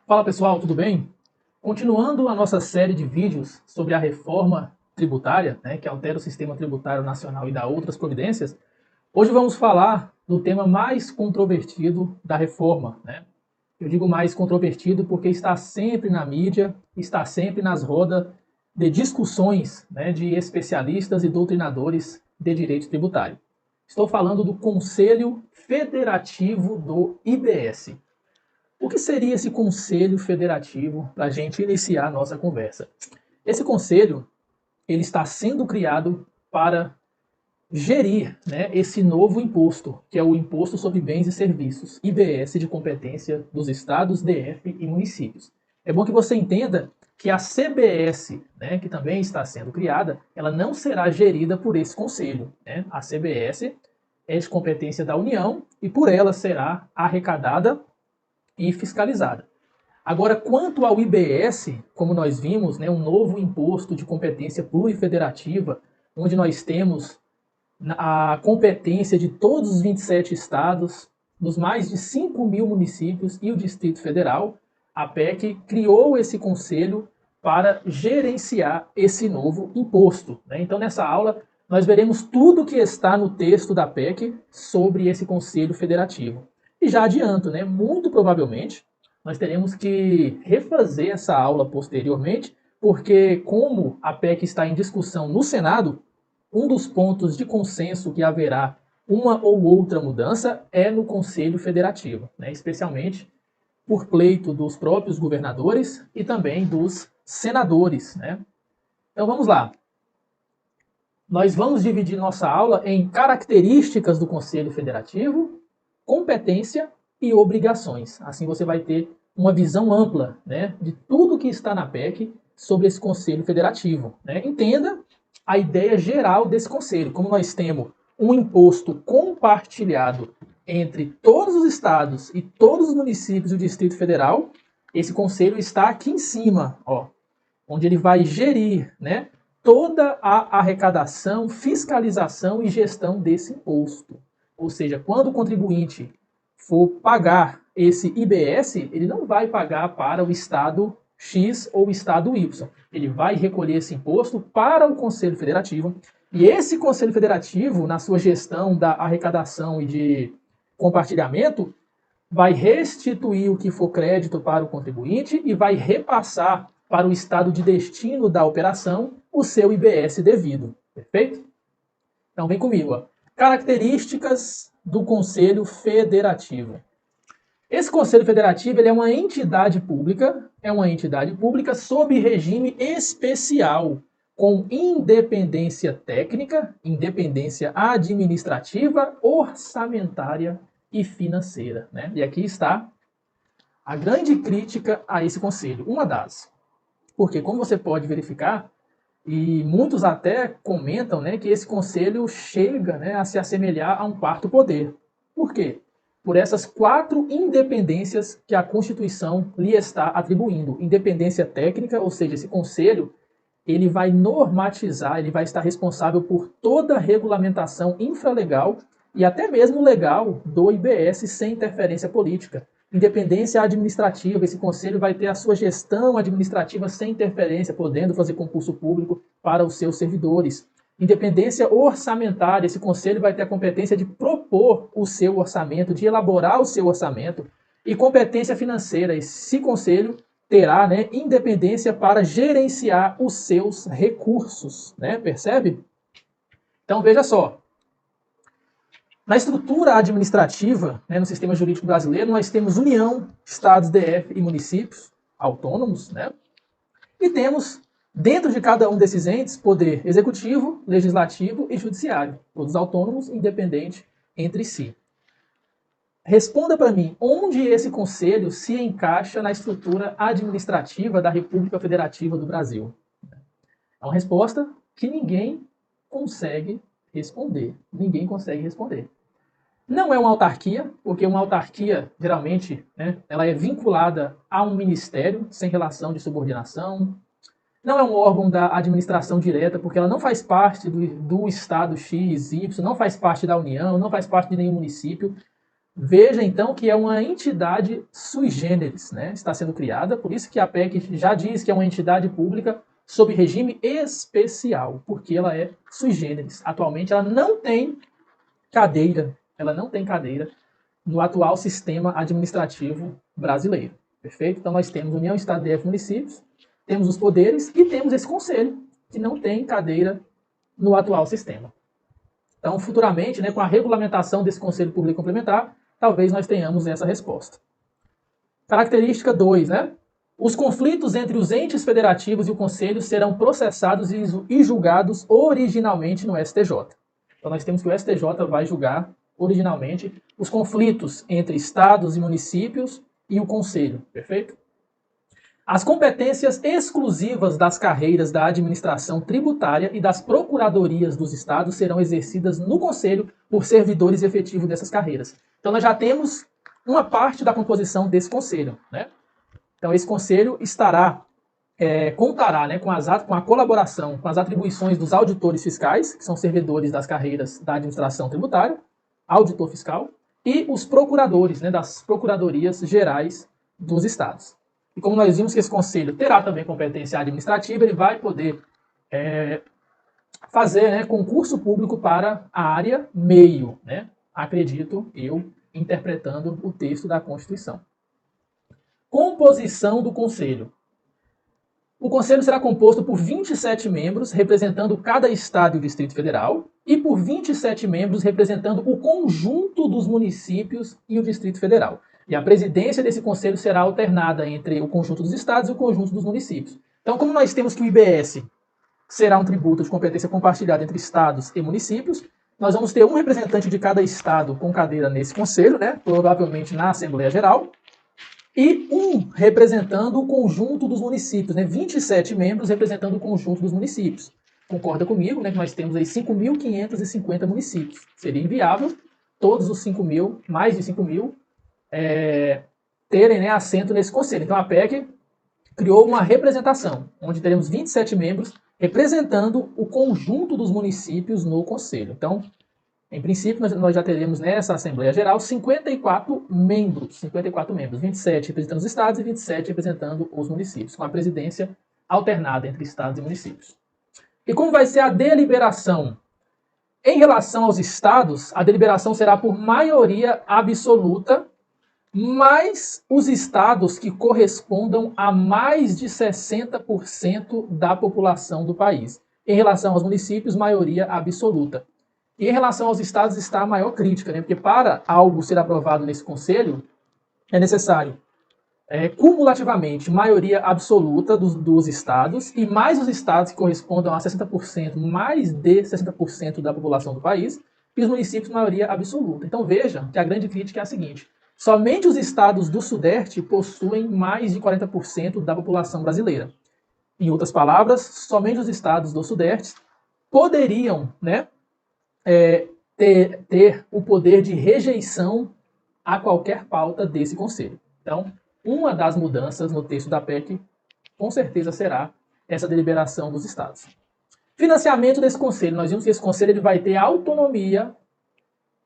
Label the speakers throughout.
Speaker 1: Fala pessoal, tudo bem? Continuando a nossa série de vídeos sobre a reforma tributária, que altera o sistema tributário nacional e dá outras providências, hoje vamos falar do tema mais controvertido da reforma. Eu digo mais controvertido porque está sempre na mídia, está sempre nas rodas de discussões, de especialistas e doutrinadores de direito tributário. Estou falando do Conselho Federativo do IBS. O que seria esse Conselho Federativo para a gente iniciar a nossa conversa? Esse conselho ele está sendo criado para gerir esse novo imposto, que é o Imposto sobre Bens e Serviços, IBS, de competência dos estados, DF e municípios. É bom que você entenda que a CBS, que também está sendo criada, ela não será gerida por esse conselho. A CBS é de competência da União e por ela será arrecadada e fiscalizada. Agora, quanto ao IBS, como nós vimos, um novo imposto de competência plurifederativa, onde nós temos a competência de todos os 27 estados, dos mais de 5.000 municípios e o Distrito Federal, a PEC criou esse conselho para gerenciar esse novo imposto. Então, nessa aula, nós veremos tudo que está no texto da PEC sobre esse conselho federativo. E já adianto, muito provavelmente, nós teremos que refazer essa aula posteriormente, porque como a PEC está em discussão no Senado, um dos pontos de consenso que haverá uma ou outra mudança é no Conselho Federativo, especialmente por pleito dos próprios governadores e também dos senadores. Então vamos lá. Nós vamos dividir nossa aula em características do Conselho Federativo, competência e obrigações. Assim você vai ter uma visão ampla de tudo que está na PEC sobre esse Conselho Federativo. Entenda a ideia geral desse conselho. Como nós temos um imposto compartilhado entre todos os estados e todos os municípios do Distrito Federal, esse conselho está aqui em cima, onde ele vai gerir toda a arrecadação, fiscalização e gestão desse imposto. Ou seja, quando o contribuinte for pagar esse IBS, ele não vai pagar para o estado X ou o estado Y. Ele vai recolher esse imposto para o Conselho Federativo. E esse Conselho Federativo, na sua gestão da arrecadação e de compartilhamento, vai restituir o que for crédito para o contribuinte e vai repassar para o estado de destino da operação o seu IBS devido. Perfeito? Então vem comigo. Características do Conselho Federativo. Esse Conselho Federativo ele é uma entidade pública sob regime especial, com independência técnica, independência administrativa, orçamentária e financeira. E aqui está a grande crítica a esse conselho, uma das. Porque, como você pode verificar, e muitos até comentam que esse conselho chega a se assemelhar a um quarto poder. Por quê? Por essas 4 independências que a Constituição lhe está atribuindo. Independência técnica, ou seja, esse conselho ele vai normatizar, ele vai estar responsável por toda a regulamentação infralegal e até mesmo legal do IBS sem interferência política. Independência administrativa, esse conselho vai ter a sua gestão administrativa sem interferência, podendo fazer concurso público para os seus servidores. Independência orçamentária, esse conselho vai ter a competência de propor o seu orçamento, de elaborar o seu orçamento. E competência financeira, esse conselho terá independência para gerenciar os seus recursos. Percebe? Então veja só. Na estrutura administrativa, no sistema jurídico brasileiro, nós temos União, Estados, DF e municípios autônomos, e temos, dentro de cada um desses entes, poder executivo, legislativo e judiciário, todos autônomos, independentes entre si. Responda para mim, onde esse conselho se encaixa na estrutura administrativa da República Federativa do Brasil? É uma resposta que ninguém consegue responder. Ninguém consegue responder. Não é uma autarquia, porque uma autarquia, geralmente, ela é vinculada a um ministério, sem relação de subordinação. Não é um órgão da administração direta, porque ela não faz parte do estado X, Y, não faz parte da União, não faz parte de nenhum município. Veja, então, que é uma entidade sui generis, né? Está sendo criada, por isso que a PEC já diz que é uma entidade pública sob regime especial, porque ela é sui generis. Atualmente, ela não tem cadeira no atual sistema administrativo brasileiro, perfeito? Então, nós temos União, Estado, DF, municípios, temos os poderes e temos esse conselho, que não tem cadeira no atual sistema. Então, futuramente, né, com a regulamentação desse Conselho Público Complementar, talvez nós tenhamos essa resposta. Característica 2, né? Os conflitos entre os entes federativos e o Conselho serão processados e julgados originalmente no STJ. Então, nós temos que o STJ vai julgar originalmente os conflitos entre estados e municípios e o Conselho, perfeito? As competências exclusivas das carreiras da administração tributária e das procuradorias dos estados serão exercidas no Conselho por servidores efetivos dessas carreiras. Então, nós já temos uma parte da composição desse Conselho, né? Então, esse Conselho contará, né, com a colaboração, com as atribuições dos auditores fiscais, que são servidores das carreiras da administração tributária, auditor fiscal, e os procuradores, né, das procuradorias gerais dos estados. E como nós vimos que esse conselho terá também competência administrativa, ele vai poder fazer, né, concurso público para a área meio, né? Acredito eu, interpretando o texto da Constituição. Composição do conselho. O conselho será composto por 27 membros, representando cada estado e o Distrito Federal, e por 27 membros representando o conjunto dos municípios e o Distrito Federal. E a presidência desse conselho será alternada entre o conjunto dos estados e o conjunto dos municípios. Então, como nós temos que o IBS será um tributo de competência compartilhada entre estados e municípios, nós vamos ter um representante de cada estado com cadeira nesse conselho, né? Provavelmente na Assembleia Geral, e um representando o conjunto dos municípios, né? 27 membros representando o conjunto dos municípios. Concorda comigo, né, que nós temos aí 5.550 municípios. Seria inviável todos os 5.000, mais de 5.000, terem, né, assento nesse conselho. Então a PEC criou uma representação, onde teremos 27 membros representando o conjunto dos municípios no conselho. Então, em princípio, nós já teremos nessa Assembleia Geral 54 membros, 27 representando os estados e 27 representando os municípios, com a presidência alternada entre estados e municípios. E como vai ser a deliberação? Em relação aos estados, a deliberação será por maioria absoluta, mais os estados que correspondam a mais de 60% da população do país. Em relação aos municípios, maioria absoluta. E em relação aos estados está a maior crítica, né? Porque para algo ser aprovado nesse conselho, é necessário cumulativamente maioria absoluta dos estados e mais os estados que correspondam a 60%, mais de 60% da população do país, e os municípios maioria absoluta. Então veja que a grande crítica é a seguinte: somente os estados do Sudeste possuem mais de 40% da população brasileira. Em outras palavras, somente os estados do Sudeste poderiam, né, ter o poder de rejeição a qualquer pauta desse conselho. Então, uma das mudanças no texto da PEC, com certeza, será essa deliberação dos estados. Financiamento desse conselho. Nós vimos que esse conselho ele vai ter autonomia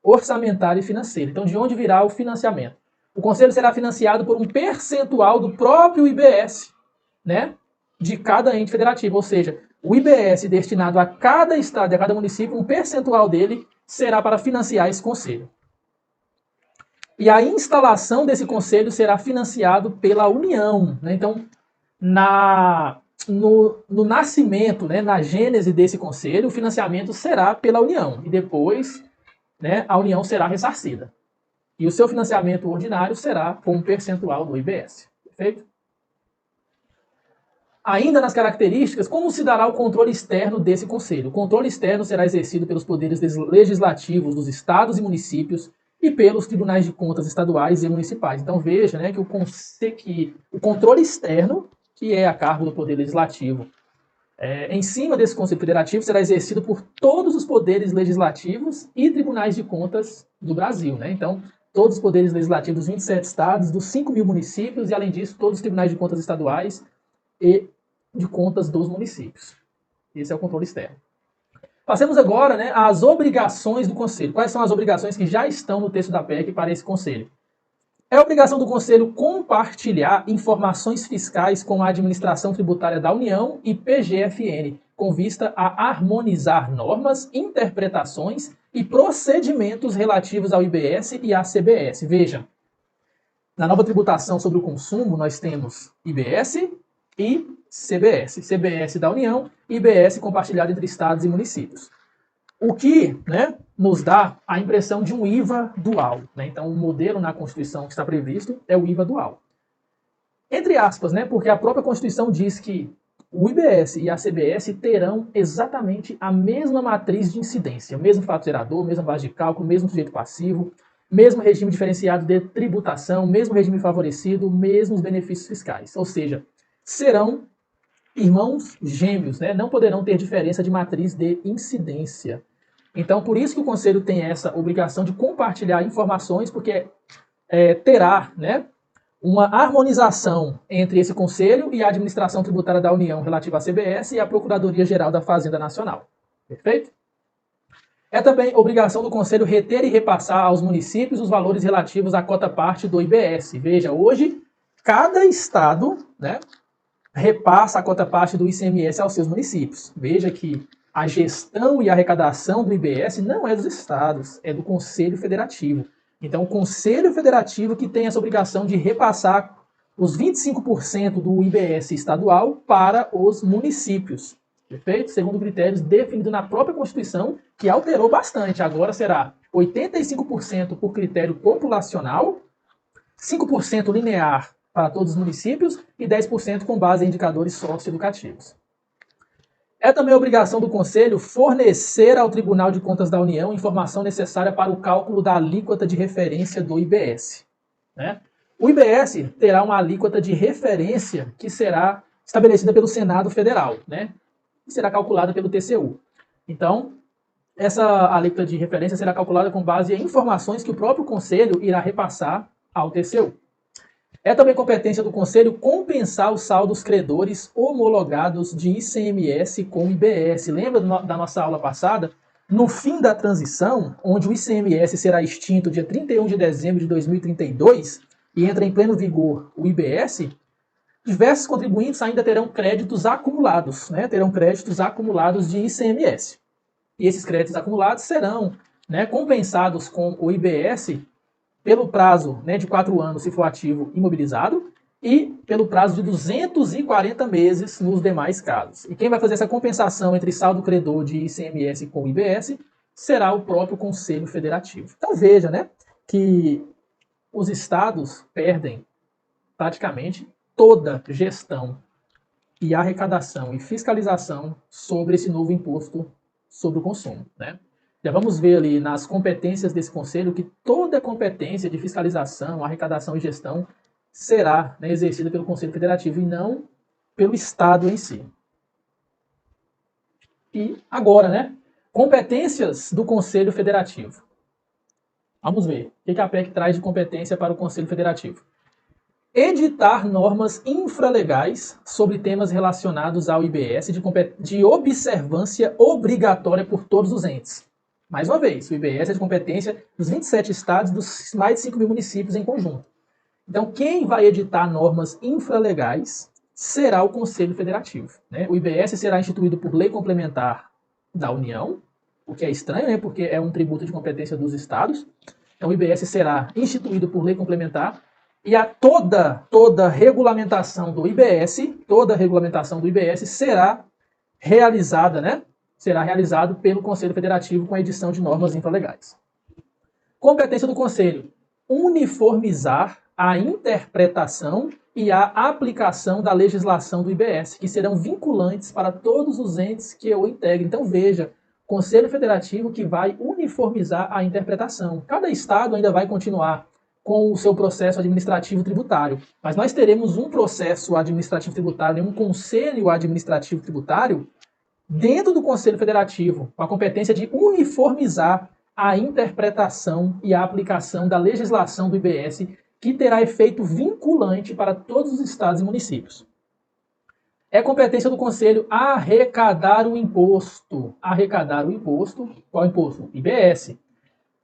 Speaker 1: orçamentária e financeira. Então, de onde virá o financiamento? O conselho será financiado por um percentual do próprio IBS, né, de cada ente federativo. Ou seja, o IBS destinado a cada estado e a cada município, um percentual dele será para financiar esse conselho. E a instalação desse conselho será financiado pela União, né? Então, no nascimento, né, na gênese desse conselho, o financiamento será pela União. E depois, né, a União será ressarcida. E o seu financiamento ordinário será com um percentual do IBS. Perfeito? Ainda nas características, como se dará o controle externo desse conselho? O controle externo será exercido pelos poderes legislativos dos estados e municípios e pelos tribunais de contas estaduais e municipais. Então veja, né, que o controle externo, que é a cargo do poder legislativo, em cima desse conselho federativo, será exercido por todos os poderes legislativos e tribunais de contas do Brasil, né? Então, todos os poderes legislativos dos 27 estados, dos 5.000 municípios e, além disso, todos os tribunais de contas estaduais e de contas dos municípios. Esse é o controle externo. Passemos agora, né, às obrigações do Conselho. Quais são as obrigações que já estão no texto da PEC para esse Conselho? É a obrigação do Conselho compartilhar informações fiscais com a Administração Tributária da União e PGFN, com vista a harmonizar normas, interpretações e procedimentos relativos ao IBS e à CBS. Veja, na nova tributação sobre o consumo, nós temos IBS e CBS. CBS da União e IBS compartilhado entre estados e municípios. O que, né, nos dá a impressão de um IVA dual. Né? Então, o modelo na Constituição que está previsto é o IVA dual. Entre aspas, né, porque a própria Constituição diz que o IBS e a CBS terão exatamente a mesma matriz de incidência, o mesmo fato gerador, mesma base de cálculo, mesmo sujeito passivo, mesmo regime diferenciado de tributação, mesmo regime favorecido, mesmos benefícios fiscais. Ou seja, serão irmãos gêmeos, né? Não poderão ter diferença de matriz de incidência. Então, por isso que o Conselho tem essa obrigação de compartilhar informações, porque terá, né, uma harmonização entre esse Conselho e a Administração Tributária da União relativa à CBS e à Procuradoria-Geral da Fazenda Nacional. Perfeito? É também obrigação do Conselho reter e repassar aos municípios os valores relativos à cota-parte do IBS. Veja, hoje, cada estado, né, repassa a cota-parte do ICMS aos seus municípios. Veja que a gestão e a arrecadação do IBS não é dos estados, é do Conselho Federativo. Então, o Conselho Federativo que tem essa obrigação de repassar os 25% do IBS estadual para os municípios. Perfeito? Segundo critérios definidos na própria Constituição, que alterou bastante. Agora será 85% por critério populacional, 5% linear para todos os municípios e 10% com base em indicadores socioeducativos. É também obrigação do Conselho fornecer ao Tribunal de Contas da União informação necessária para o cálculo da alíquota de referência do IBS. Né? O IBS terá uma alíquota de referência que será estabelecida pelo Senado Federal, né? E será calculada pelo TCU. Então, essa alíquota de referência será calculada com base em informações que o próprio Conselho irá repassar ao TCU. É também competência do Conselho compensar os saldos credores homologados de ICMS com IBS. Lembra da nossa aula passada? No fim da transição, onde o ICMS será extinto dia 31 de dezembro de 2032 e entra em pleno vigor o IBS, diversos contribuintes ainda terão créditos acumulados, né? Terão créditos acumulados de ICMS. E esses créditos acumulados serão, né, compensados com o IBS pelo prazo, né, de 4 anos se for ativo imobilizado e pelo prazo de 240 meses nos demais casos. E quem vai fazer essa compensação entre saldo credor de ICMS com IBS será o próprio Conselho Federativo. Então veja, né, que os estados perdem praticamente toda gestão e arrecadação e fiscalização sobre esse novo imposto sobre o consumo, né? Já vamos ver ali nas competências desse conselho que toda a competência de fiscalização, arrecadação e gestão será, né, exercida pelo Conselho Federativo e não pelo Estado em si. E agora, né, competências do Conselho Federativo. Vamos ver o que a PEC traz de competência para o Conselho Federativo. Editar normas infralegais sobre temas relacionados ao IBS de observância obrigatória por todos os entes. Mais uma vez, o IBS é de competência dos 27 estados, dos mais de 5 mil municípios em conjunto. Então, quem vai editar normas infralegais será o Conselho Federativo. Né? O IBS será instituído por lei complementar da União, o que é estranho, né? Porque é um tributo de competência dos estados. Então, o IBS será instituído por lei complementar e toda regulamentação do IBS será realizada, né? Será realizado pelo Conselho Federativo com a edição de normas infralegais. Competência do Conselho: uniformizar a interpretação e a aplicação da legislação do IBS, que serão vinculantes para todos os entes que o integrem. Então veja, Conselho Federativo que vai uniformizar a interpretação. Cada estado ainda vai continuar com o seu processo administrativo tributário, mas nós teremos um processo administrativo tributário, um conselho administrativo tributário dentro do Conselho Federativo, com a competência de uniformizar a interpretação e a aplicação da legislação do IBS, que terá efeito vinculante para todos os estados e municípios. É competência do Conselho arrecadar o imposto. Arrecadar o imposto. Qual imposto? IBS.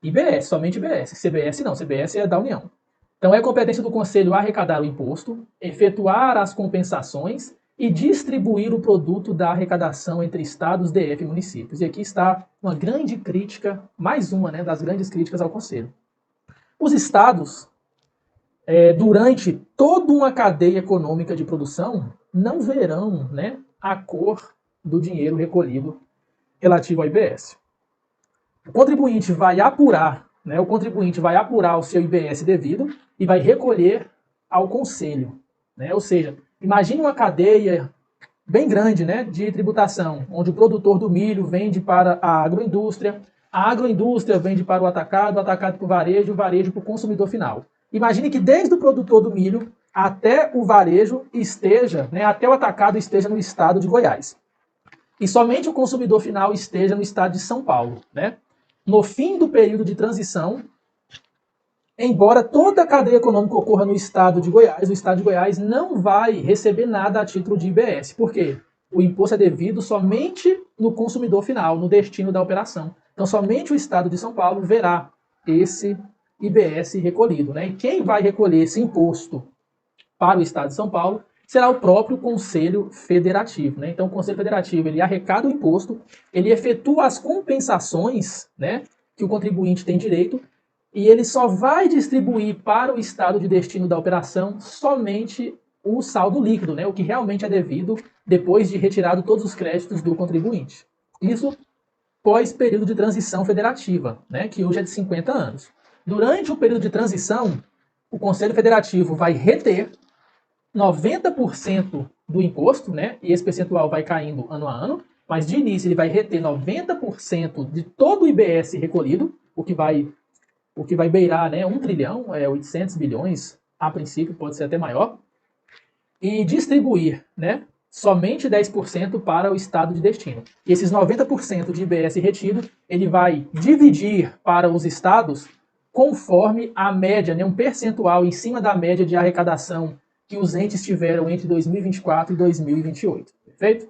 Speaker 1: IBS, somente IBS. CBS não, CBS é da União. Então é competência do Conselho arrecadar o imposto, efetuar as compensações e distribuir o produto da arrecadação entre estados, DF e municípios. E aqui está uma grande crítica, mais uma, né, das grandes críticas ao Conselho. Os estados, durante toda uma cadeia econômica de produção, não verão, né, a cor do dinheiro recolhido relativo ao IBS. O contribuinte vai apurar, né, o seu IBS devido e vai recolher ao Conselho, né? Ou seja, imagine uma cadeia bem grande, né, de tributação, onde o produtor do milho vende para a agroindústria vende para o atacado para o varejo para o consumidor final. Imagine que desde o produtor do milho até o varejo esteja, né, até o atacado esteja no estado de Goiás. E somente o consumidor final esteja no estado de São Paulo, né? No fim do período de transição, embora toda a cadeia econômica ocorra no estado de Goiás, o estado de Goiás não vai receber nada a título de IBS. Por quê? O imposto é devido somente no consumidor final, no destino da operação. Então, somente o estado de São Paulo verá esse IBS recolhido, né? E quem vai recolher esse imposto para o estado de São Paulo será o próprio Conselho Federativo, né? Então, o Conselho Federativo, ele arrecada o imposto, ele efetua as compensações, né, que o contribuinte tem direito, e ele só vai distribuir para o estado de destino da operação somente o saldo líquido, né, o que realmente é devido depois de retirado todos os créditos do contribuinte. Isso pós período de transição federativa, né, que hoje é de 50 anos. Durante o período de transição, o Conselho Federativo vai reter 90% do imposto, né? E esse percentual vai caindo ano a ano, mas de início ele vai reter 90% de todo o IBS recolhido, o que vai beirar, né, 1 trilhão, 800 bilhões, a princípio, pode ser até maior, e distribuir, né, somente 10% para o estado de destino. E esses 90% de IBS retido, ele vai dividir para os estados conforme a média, né, um percentual em cima da média de arrecadação que os entes tiveram entre 2024 e 2028. Perfeito?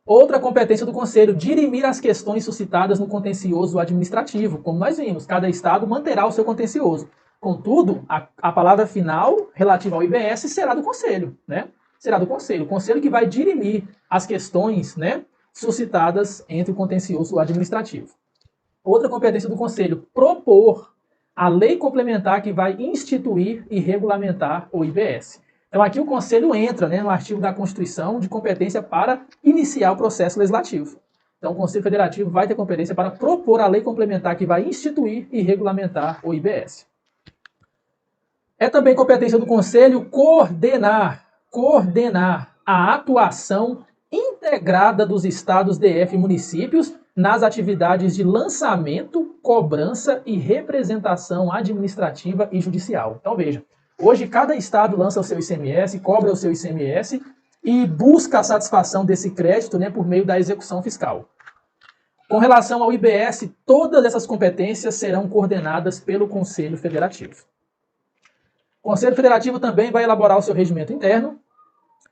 Speaker 1: Outra competência do Conselho, dirimir as questões suscitadas no contencioso administrativo. Como nós vimos, cada estado manterá o seu contencioso. Contudo, a palavra final relativa ao IBS será do Conselho, né? Será do Conselho. O Conselho que vai dirimir as questões, né, suscitadas entre o contencioso administrativo. Outra competência do Conselho, propor a lei complementar que vai instituir e regulamentar o IBS. Então aqui o Conselho entra, né, no artigo da Constituição de competência para iniciar o processo legislativo. Então o Conselho Federativo vai ter competência para propor a lei complementar que vai instituir e regulamentar o IBS. É também competência do Conselho coordenar a atuação integrada dos estados, DF e municípios nas atividades de lançamento, cobrança e representação administrativa e judicial. Então veja, hoje cada estado lança o seu ICMS, cobra o seu ICMS e busca a satisfação desse crédito, né, por meio da execução fiscal. Com relação ao IBS, todas essas competências serão coordenadas pelo Conselho Federativo. O Conselho Federativo também vai elaborar o seu regimento interno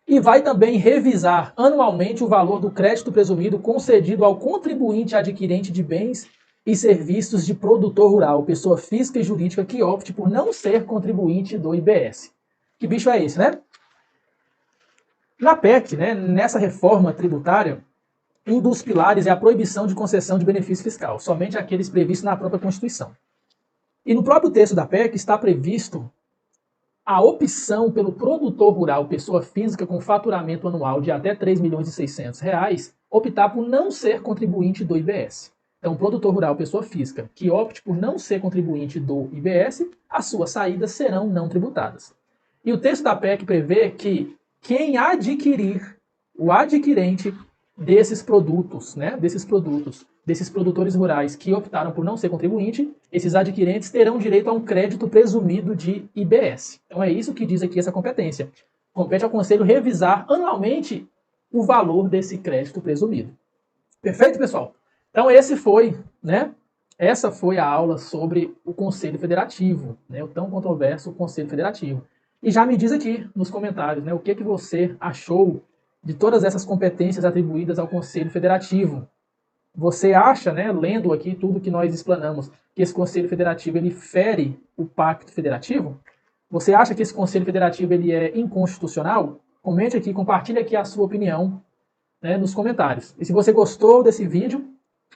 Speaker 1: e vai também revisar anualmente o valor do crédito presumido concedido ao contribuinte adquirente de bens e serviços de produtor rural, pessoa física e jurídica que opte por não ser contribuinte do IBS. Que bicho é esse, né? Na PEC, né, nessa reforma tributária, um dos pilares é a proibição de concessão de benefício fiscal, somente aqueles previstos na própria Constituição. E no próprio texto da PEC está previsto a opção pelo produtor rural, pessoa física com faturamento anual de até R$ 3.600.000, optar por não ser contribuinte do IBS. Então, o produtor rural, pessoa física, que opte por não ser contribuinte do IBS, as suas saídas serão não tributadas. E o texto da PEC prevê que quem adquirir, o adquirente desses produtos, né, desses produtores rurais que optaram por não ser contribuinte, esses adquirentes terão direito a um crédito presumido de IBS. Então é isso que diz aqui essa competência. Compete ao Conselho revisar anualmente o valor desse crédito presumido. Perfeito, pessoal? Então essa foi a aula sobre o Conselho Federativo, né, o tão controverso Conselho Federativo. E já me diz aqui nos comentários, né, o que você achou de todas essas competências atribuídas ao Conselho Federativo. Você acha, né, lendo aqui tudo que nós explanamos, que esse Conselho Federativo ele fere o Pacto Federativo? Você acha que esse Conselho Federativo ele é inconstitucional? Comente aqui, compartilhe aqui a sua opinião, né, nos comentários. E se você gostou desse vídeo,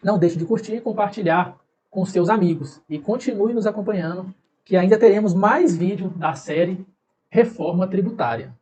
Speaker 1: não deixe de curtir e compartilhar com seus amigos. E continue nos acompanhando, que ainda teremos mais vídeo da série Reforma Tributária.